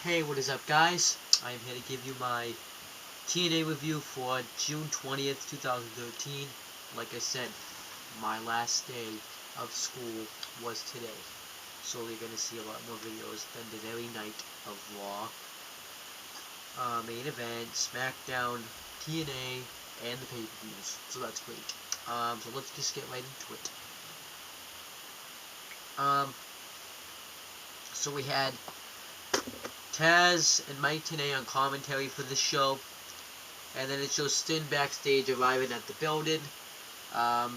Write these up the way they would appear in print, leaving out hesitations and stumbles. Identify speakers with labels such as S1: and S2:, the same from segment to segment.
S1: Hey, what is up, guys? I am here to give you my TNA review for June 20th, 2013. Like I said, my last day of school was today. So we're going to see a lot more videos than the very night of Raw, main event, SmackDown, TNA, and the pay-per-views. So that's great. So let's just get right into it. So we had Taz and Mike TNA on commentary for the show. And then it shows Stin backstage arriving at the building. That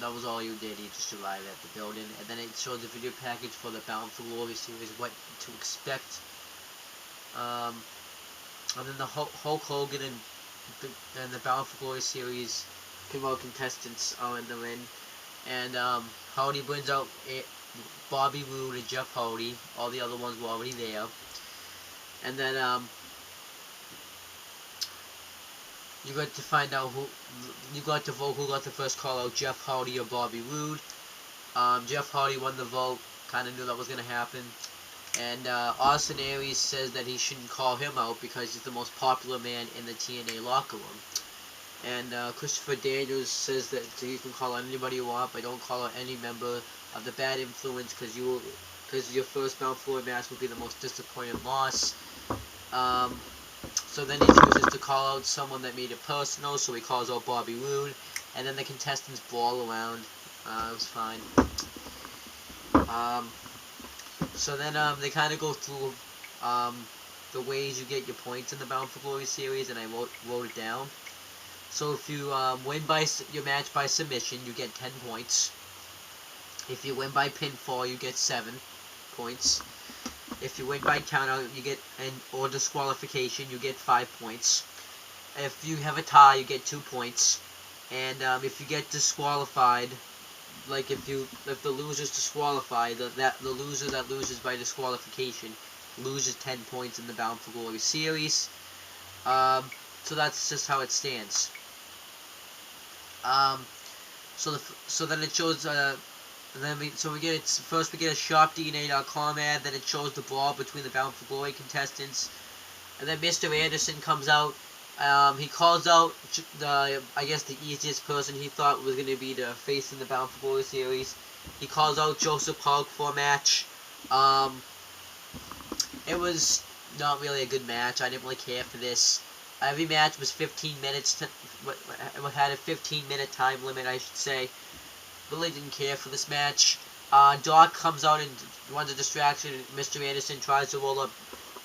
S1: was all you did. He just arrived at the building. And then it shows the video package for the Bound for Glory series, what to expect. And then the Hulk Hogan and the Bound for Glory series promote contestants are in the ring. And Hardy brings out Bobby Roode and Jeff Hardy. All the other ones were already there. And then you got to find out you got to vote who got the first call out, Jeff Hardy or Bobby Roode. Jeff Hardy won the vote, kind of knew that was going to happen. And Austin Aries says that he shouldn't call him out because he's the most popular man in the TNA locker room. And Christopher Daniels says that you can call out anybody you want, but don't call out any member of the Bad Influence because your first Bound for Glory match will be the most disappointing loss. So then he chooses to call out someone that made it personal, so he calls out Bobby Roode, and then the contestants brawl around. It was fine. So then they kind of go through the ways you get your points in the Bound for Glory series, and I wrote it down. So if you win your match by submission, you get 10 points. If you win by pinfall, you get 7 points. If you win by countout, you get or disqualification, you get 5 points. If you have a tie, you get 2 points. And if you get disqualified, like if the loser's disqualified, the loser that loses by disqualification loses 10 points in the Bound for Glory series. So that's just how it stands. So then it shows. We get first we get a SharpDNA.com ad, then it shows the brawl between the Bound for Glory contestants, and then Mr. Anderson comes out. He calls out I guess the easiest person he thought was going to be the face in the Bound for Glory series. He calls out Joseph Park for a match. It was not really a good match. I didn't really care for this. Every match was 15 minutes. It had a 15-minute time limit, I should say. Really didn't care for this match. Doc comes out and runs a distraction. Mr. Anderson tries to roll up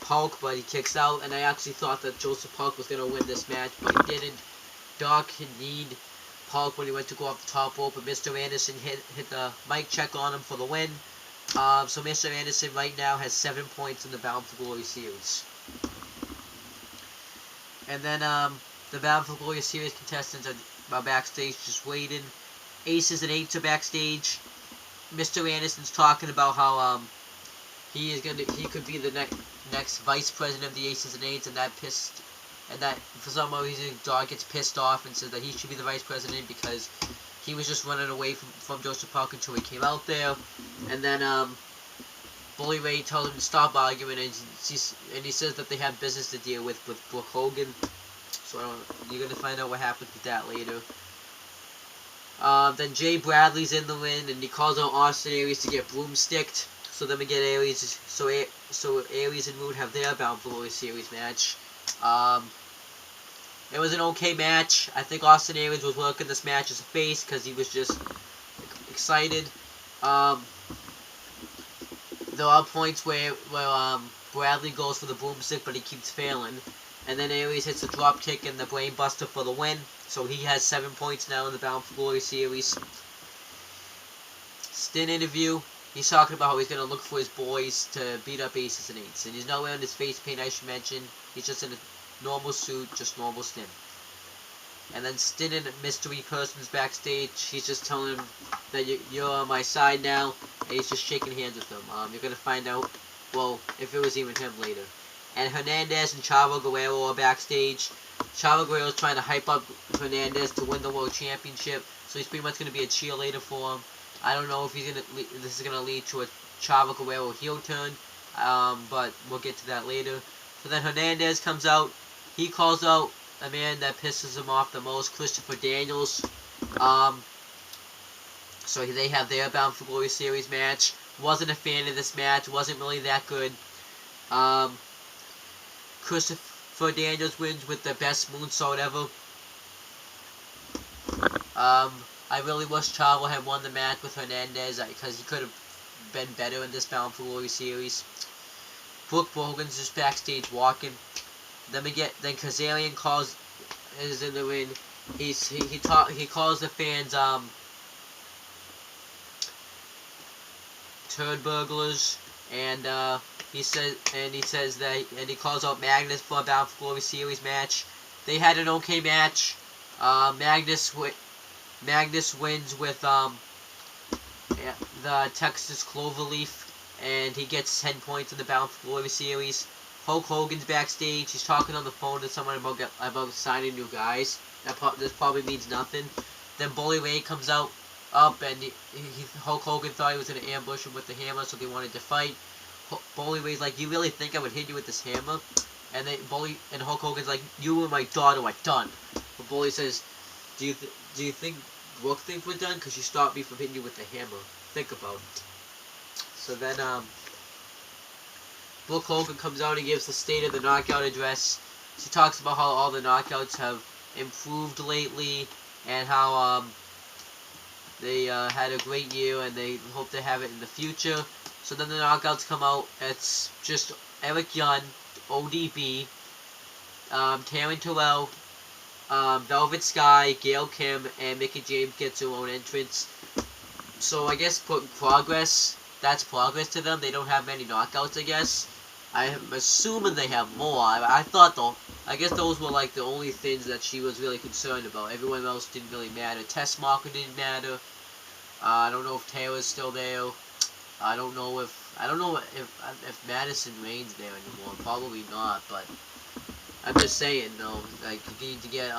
S1: Park, but he kicks out. And I actually thought that Joseph Park was going to win this match, but he didn't. Doc kneed Park when he went to go off the top rope, but Mr. Anderson hit the mic check on him for the win. So Mr. Anderson right now has 7 points in the Bound for Glory series. And then the Bound for Glory series contestants are backstage just waiting. Aces and Eights are backstage. Mr. Anderson's talking about how he could be the next vice president of the Aces and Eights, and that for some reason Dog gets pissed off and says that he should be the vice president because he was just running away from Joseph Park until he came out there. And then Bully Ray tells him to stop arguing, and he says that they have business to deal with Brooke Hogan. So you're gonna find out what happens with that later. Then Jay Bradley's in the ring, and he calls out Austin Aries to get broomsticked. So then we get Aries. So Aries and Roode have their Bound for Glory series match. It was an okay match. I think Austin Aries was working this match as a face because he was just excited. There are points where Bradley goes for the broomstick, but he keeps failing. And then Aries hits a drop kick and the brain buster for the win. So he has 7 points now in the Bound for Glory series. Stin interview. He's talking about how he's going to look for his boys to beat up Aces and Eights. And he's not wearing his face paint, I should mention. He's just in a normal suit, just normal Stin. And then Stin and mystery person's backstage. He's just telling him that you're on my side now. And he's just shaking hands with him. You're going to find out, well, if it was even him later. And Hernandez and Chavo Guerrero are backstage. Chavo Guerrero is trying to hype up Hernandez to win the World Championship. So he's pretty much going to be a cheerleader for him. I don't know if this is going to lead to a Chavo Guerrero heel turn. but we'll get to that later. So then Hernandez comes out. He calls out a man that pisses him off the most, Christopher Daniels. Um, so they have their Bound for Glory series match. Wasn't a fan of this match. Wasn't really that good. Um, Christopher Daniels wins with the best moonsault ever. I really wish Chavo had won the match with Hernandez because he could have been better in this Bound for Glory series. Brooke Bogan's just backstage walking. Then Kazarian is in the ring. He calls the fans turd burglars, and he says that, and he calls out Magnus for a Bound for Glory series match. They had an okay match. Magnus wins with the Texas Cloverleaf, and he gets 10 points in the Bound for Glory series. Hulk Hogan's backstage. He's talking on the phone to someone about signing new guys. This probably means nothing. Then Bully Ray comes out, and Hulk Hogan thought he was going to ambush him with the hammer, so they wanted to fight. Bully Ray's like, "You really think I would hit you with this hammer?" And Hulk Hogan's like, "You and my daughter are done." But Bully says, "Do you think Brooke thinks we're done? Because you stopped me from hitting you with the hammer. Think about it." So then Brooke Hogan comes out and gives the State of the Knockout address. She talks about how all the knockouts have improved lately, and how they had a great year and they hope to have it in the future. So then the knockouts come out. It's just Eric Young, ODB, Taryn Terrell, Velvet Sky, Gail Kim, and Mickie James gets her own entrance. So I guess that's progress to them. They don't have many knockouts, I guess. I'm assuming they have more. I guess those were like the only things that she was really concerned about. Everyone else didn't really matter. Test Marker didn't matter. I don't know if Taylor's still there. I don't know if Madison Rain's there anymore. Probably not, but I'm just saying though. Like you need to get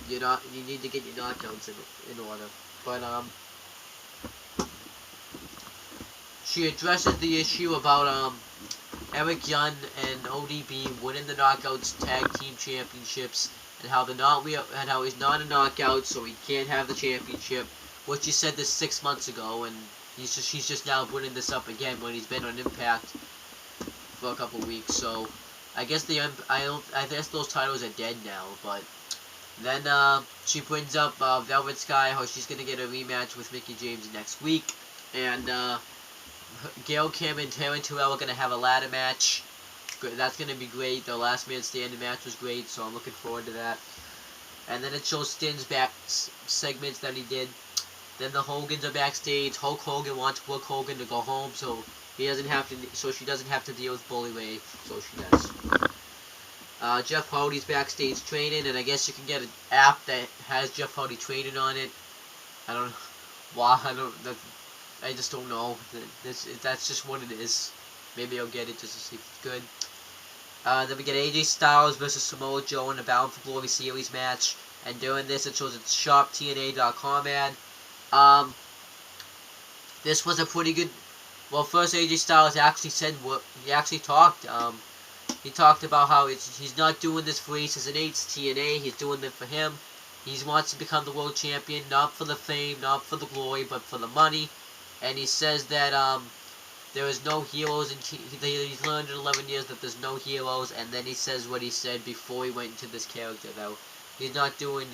S1: you need to get your knockouts in order. But she addresses the issue about Eric Young and ODB winning the Knockouts Tag Team Championships, and how he's not a knockout, so he can't have the championship. Which he said this 6 months ago, and he's just now putting this up again when he's been on Impact for a couple weeks. So I guess I guess those titles are dead now. But then she brings up Velvet Sky, how she's gonna get a rematch with Mickie James next week, and Gail Kim and Taryn Terrell are going to have a ladder match. That's going to be great. The last man standing match was great, so I'm looking forward to that. And then it shows Stin's back segments that he did. Then the Hogans are backstage. Hulk Hogan wants Brooke Hogan to go home, so she doesn't have to deal with Bully Ray, so she does. Jeff Hardy's backstage training, and I guess you can get an app that has Jeff Hardy training on it. I don't know why. I just don't know. That's just what it is. Maybe I'll get it just to see if it's good. Then we get AJ Styles versus Samoa Joe in the Bound for Glory series match. And during this, it shows a shopTNA.com ad. This was a pretty good. Well, first AJ Styles actually said he actually talked. He talked about how he's not doing this for Aces and Eights TNA. He's doing it for him. He wants to become the world champion, not for the fame, not for the glory, but for the money. And he says that there is no heroes he's learned in 11 years that there's no heroes, and then he says what he said before he went into this character, though. He's not doing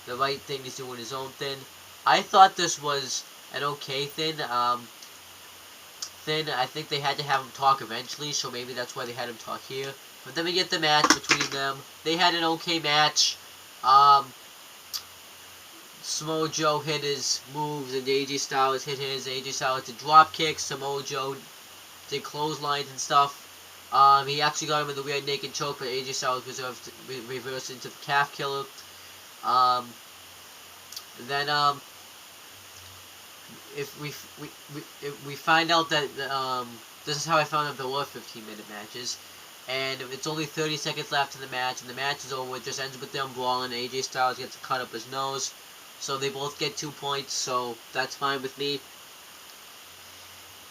S1: the right thing, he's doing his own thing. I thought this was an okay thing. I think they had to have him talk eventually, so maybe that's why they had him talk here. But then we get the match between them. They had an okay match. Samoa Joe hit his moves and AJ Styles hit his. AJ Styles did drop kicks. Samoa Joe did clotheslines and stuff. He actually got him in the weird naked choke, but AJ Styles reversed into the calf killer. Then if we find out that this is how I found out there were 15-minute matches. And it's only 30 seconds left in the match, and the match is over. It just ends with them brawling. AJ Styles gets a cut up his nose. So they both get 2 points, so that's fine with me.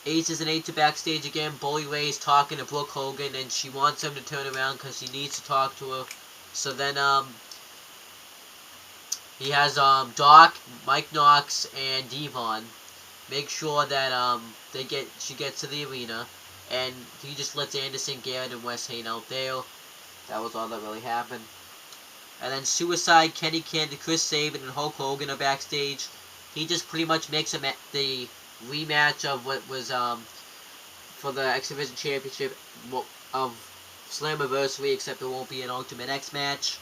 S1: Aces and Eights are backstage again. Bully Ray is talking to Brooke Hogan, and she wants him to turn around because he needs to talk to her. So then, he has, Doc, Mike Knox, and Devon make sure that, she gets to the arena, and he just lets Anderson, Garrett, and West hang out there. That was all that really happened. And then Suicide, Kenny Candy, Chris Sabin, and Hulk Hogan are backstage. He just pretty much makes the rematch of what was, for the X Division Championship of Slammiversary, except it won't be an Ultimate X match.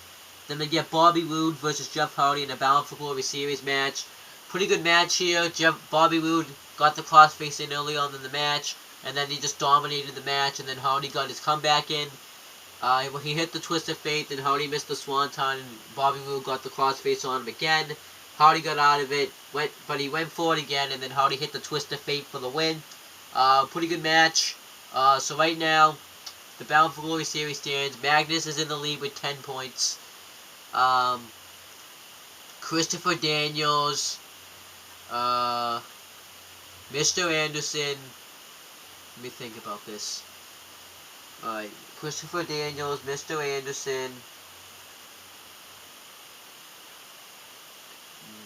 S1: Then they get Bobby Roode versus Jeff Hardy in a Bound for Glory Series match. Pretty good match here. Bobby Roode got the crossface in early on in the match, and then he just dominated the match, and then Hardy got his comeback in. He hit the Twist of Fate, and Hardy missed the Swanton, and Bobby Roode got the crossface on him again. Hardy got out of it, but he went for it again, and then Hardy hit the Twist of Fate for the win. Pretty good match. So right now, the Bound for Glory Series stands. Magnus is in the lead with 10 points. Christopher Daniels, Mr. Anderson. Let me think about this. Alright, Christopher Daniels, Mr. Anderson.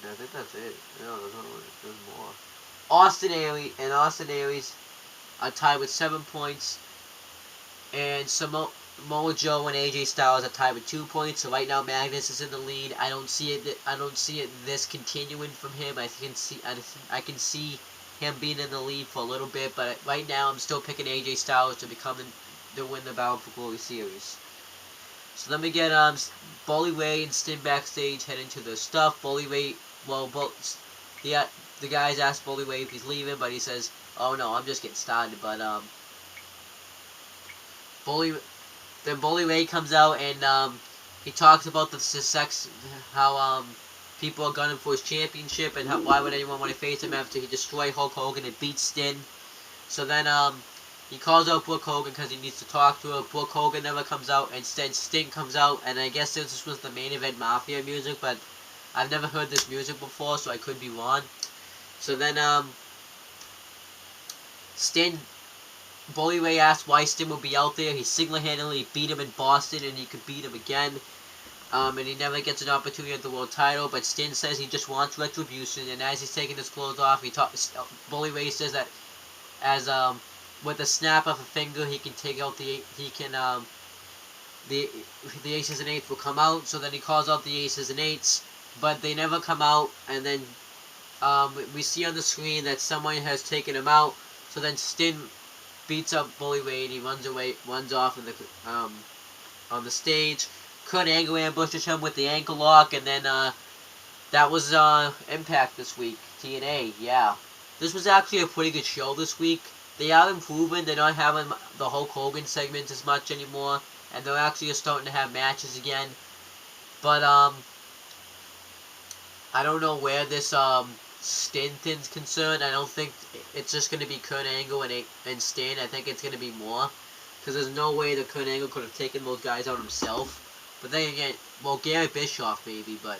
S1: I think that's it. No, there's more. Austin Aries are tied with 7 points. And Samoa Joe and AJ Styles are tied with 2 points. So right now Magnus is in the lead. I don't see it this continuing from him. I can see him being in the lead for a little bit, but right now I'm still picking AJ Styles to win the Bound for Glory series. So then we get Bully Ray and Sting backstage heading to their stuff. Bully Ray, the guys asked Bully Ray if he's leaving, but he says, "Oh no, I'm just getting started." But Bully Ray comes out and he talks about the success, how people are gunning for his championship, and why would anyone want to face him after he destroyed Hulk Hogan and beat Sting. So then he calls out Brooke Hogan because he needs to talk to her. Brooke Hogan never comes out, and instead Sting comes out, and I guess this was the main event Mafia music, but I've never heard this music before, so I could be wrong. So then Bully Ray asked why Sting would be out there. He single-handedly beat him in Boston, and he could beat him again. And he never gets an opportunity at the world title, but Sting says he just wants retribution, and as he's taking his clothes off, Bully Ray says that with a snap of a finger, he can take out the Aces and Eights will come out. So then he calls out the Aces and Eights, but they never come out, and then we see on the screen that someone has taken him out. So then Sting beats up Bully Ray, and he runs off on the stage. Kurt Angle ambushes him with the ankle lock, and then that was Impact this week. TNA, yeah. This was actually a pretty good show this week. They are improving. They're not having the Hulk Hogan segments as much anymore, and they're actually starting to have matches again. But I don't know where this Sting thing's concerned. I don't think it's just going to be Kurt Angle and Sting. I think it's going to be more, because there's no way that Kurt Angle could have taken those guys out himself. But then again, well, Gary Bischoff maybe, but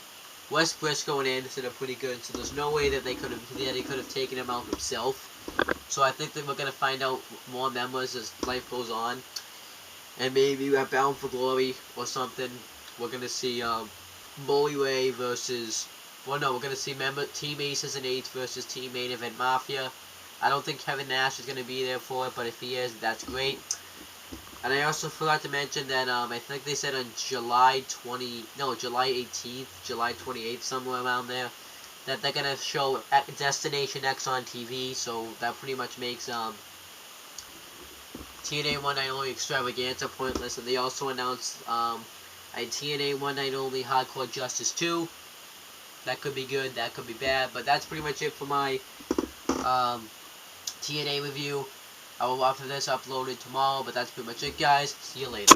S1: Wes Briscoe and Anderson are pretty good, so there's no way that he could have taken him out himself. So I think that we're going to find out more members as life goes on. And maybe at Bound for Glory or something, we're going to see Bully Ray versus... Well, no, we're going to see Team Aces and Eights versus Team Main Event Mafia. I don't think Kevin Nash is going to be there for it, but if he is, that's great. And I also forgot to mention that I think they said on July 18th, July 28th, somewhere around there, that they're going to show Destination X on TV, so that pretty much makes TNA One Night Only Extravaganza pointless. And they also announced a TNA One Night Only Hardcore Justice 2. That could be good, that could be bad, but that's pretty much it for my TNA review. I will have this uploaded tomorrow, but that's pretty much it, guys. See you later.